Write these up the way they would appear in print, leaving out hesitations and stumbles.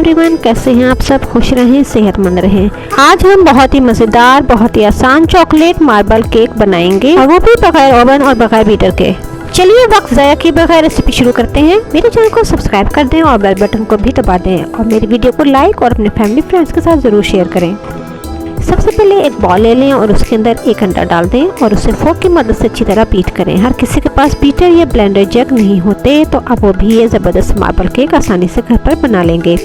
Everyone, कैसे हैं आप सब? खुश रहें, सेहतमंद रहें। आज हम बहुत ही मज़ेदार, बहुत ही आसान चॉकलेट मार्बल केक बनाएंगे, और वो भी बगैर ओवन और बगैर बीटर के। चलिए वक्त ज़ाया किए बगैर रेसिपी शुरू करते हैं। मेरे चैनल को सब्सक्राइब कर दें और बेल बटन को भी दबा दें, और मेरी वीडियो को लाइक और अपने फैमिली फ्रेंड्स के साथ ज़रूर शेयर करें। सबसे पहले एक बॉल ले लें और उसके अंदर एक अंडा डाल दें और उसे फोर्क की मदद से अच्छी तरह बीट करें। हर किसी के पास बीटर या ब्लेंडर जग नहीं होते, तो अब वो भी ये ज़बरदस्त मार्बल केक आसानी से घर पर बना लेंगे।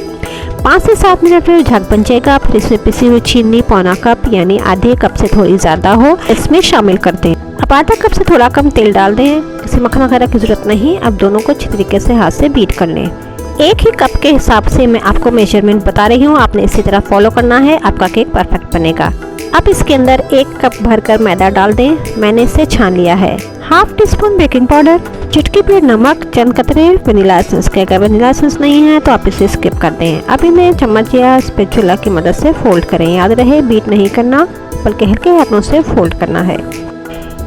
5 से 7 मिनट में झाग बन जाएगा। फिर इसमें पिसी हुई चीनी पौना कप यानी आधे कप से थोड़ी ज़्यादा हो, इसमें शामिल कर दें। अब आधा कप से थोड़ा कम तेल डाल दें। इसे मक्खन वगैरह की ज़रूरत नहीं। अब दोनों को अच्छी तरीके से हाथ से बीट कर लें। एक ही कप के हिसाब से मैं आपको मेजरमेंट बता रही हूँ, आपने इसी तरह फॉलो करना है, आपका केक परफेक्ट बनेगा। अब इसके अंदर 1 कप भरकर मैदा डाल दें। मैंने इसे छान लिया है। Half tea spoon baking powder, चुटकी भर नमक, चंद कतरे वनीला एसेंस के। अगर वनीला एसेंस नहीं है तो आप इसे स्किप कर दें। अब इन्हें चम्मच या स्पैचुला की मदद से फोल्ड करें। याद रहे बीट नहीं करना, बल्कि हल्के हाथों से फोल्ड करना है।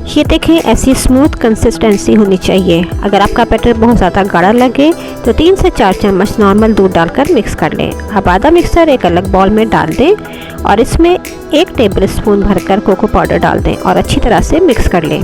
ये देखें, ऐसी स्मूथ कंसिस्टेंसी होनी चाहिए। अगर आपका बैटर बहुत ज़्यादा गाढ़ा लगे तो 3 से 4 चम्मच नॉर्मल दूध डालकर मिक्स कर लें। अब आधा मिक्सर एक अलग बाउल में डाल दें और इसमें 1 टेबल स्पून भरकर कोको पाउडर डाल दें और अच्छी तरह से मिक्स कर लें।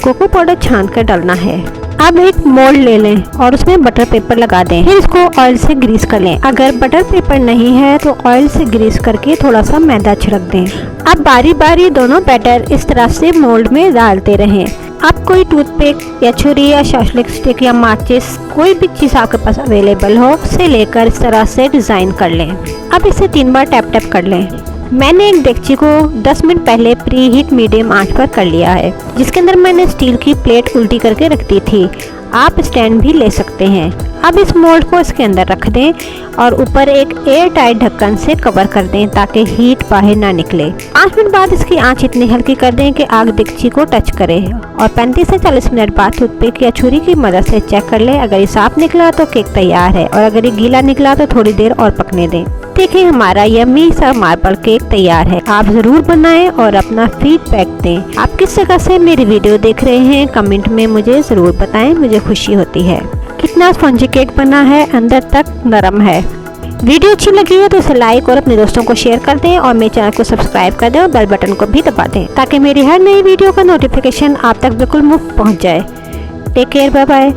कोको पाउडर छान कर डालना है। अब एक मोल्ड ले लें और उसमें बटर पेपर लगा दें। फिर इसको ऑयल से ग्रीस कर लें। अगर बटर पेपर नहीं है तो ऑयल से ग्रीस करके थोड़ा सा मैदा छिड़क दें। अब बारी बारी दोनों बैटर इस तरह से मोल्ड में डालते रहें। अब कोई टूथपिक या छुरी या शाशलिक स्टिक या माचिस, कोई भी चीज़ आपके पास अवेलेबल हो, उसे लेकर इस तरह से डिज़ाइन कर लें। अब इसे 3 बार टैप टैप कर लें। मैंने एक डेगची को 10 मिनट पहले प्री हीट मीडियम आंच पर कर लिया है, जिसके अंदर मैंने स्टील की प्लेट उल्टी करके रख दी थी। आप स्टैंड भी ले सकते हैं। अब इस मोल्ड को इसके अंदर रख दें और ऊपर एक एयर टाइट ढक्कन से कवर कर दें ताकि हीट बाहर ना निकले। 5 मिनट बाद इसकी आंच इतनी हल्की कर दें कि आग डेगची को टच करे, और 35 से 40 मिनट बाद टूथपिक या छुरी की मदद से चेक कर लें। अगर ये साफ निकला तो केक तैयार है, और अगर ये गीला निकला तो थोड़ी देर और पकने दें। देखिए, हमारा यम्मी सा मार्बल केक तैयार है। आप ज़रूर बनाएं और अपना फीडबैक दें। आप किस जगह से मेरी वीडियो देख रहे हैं, कमेंट में मुझे ज़रूर बताएं, मुझे खुशी होती है। कितना स्पंजी केक बना है, अंदर तक नरम है। वीडियो अच्छी लगी है तो इसे लाइक और अपने दोस्तों को शेयर कर दें, और मेरे चैनल को सब्सक्राइब कर दें और बेल बटन को भी दबा दें, ताकि मेरी हर नई वीडियो का नोटिफिकेशन आप तक बिल्कुल मुफ्त पहुंच जाए। Take care, bye bye.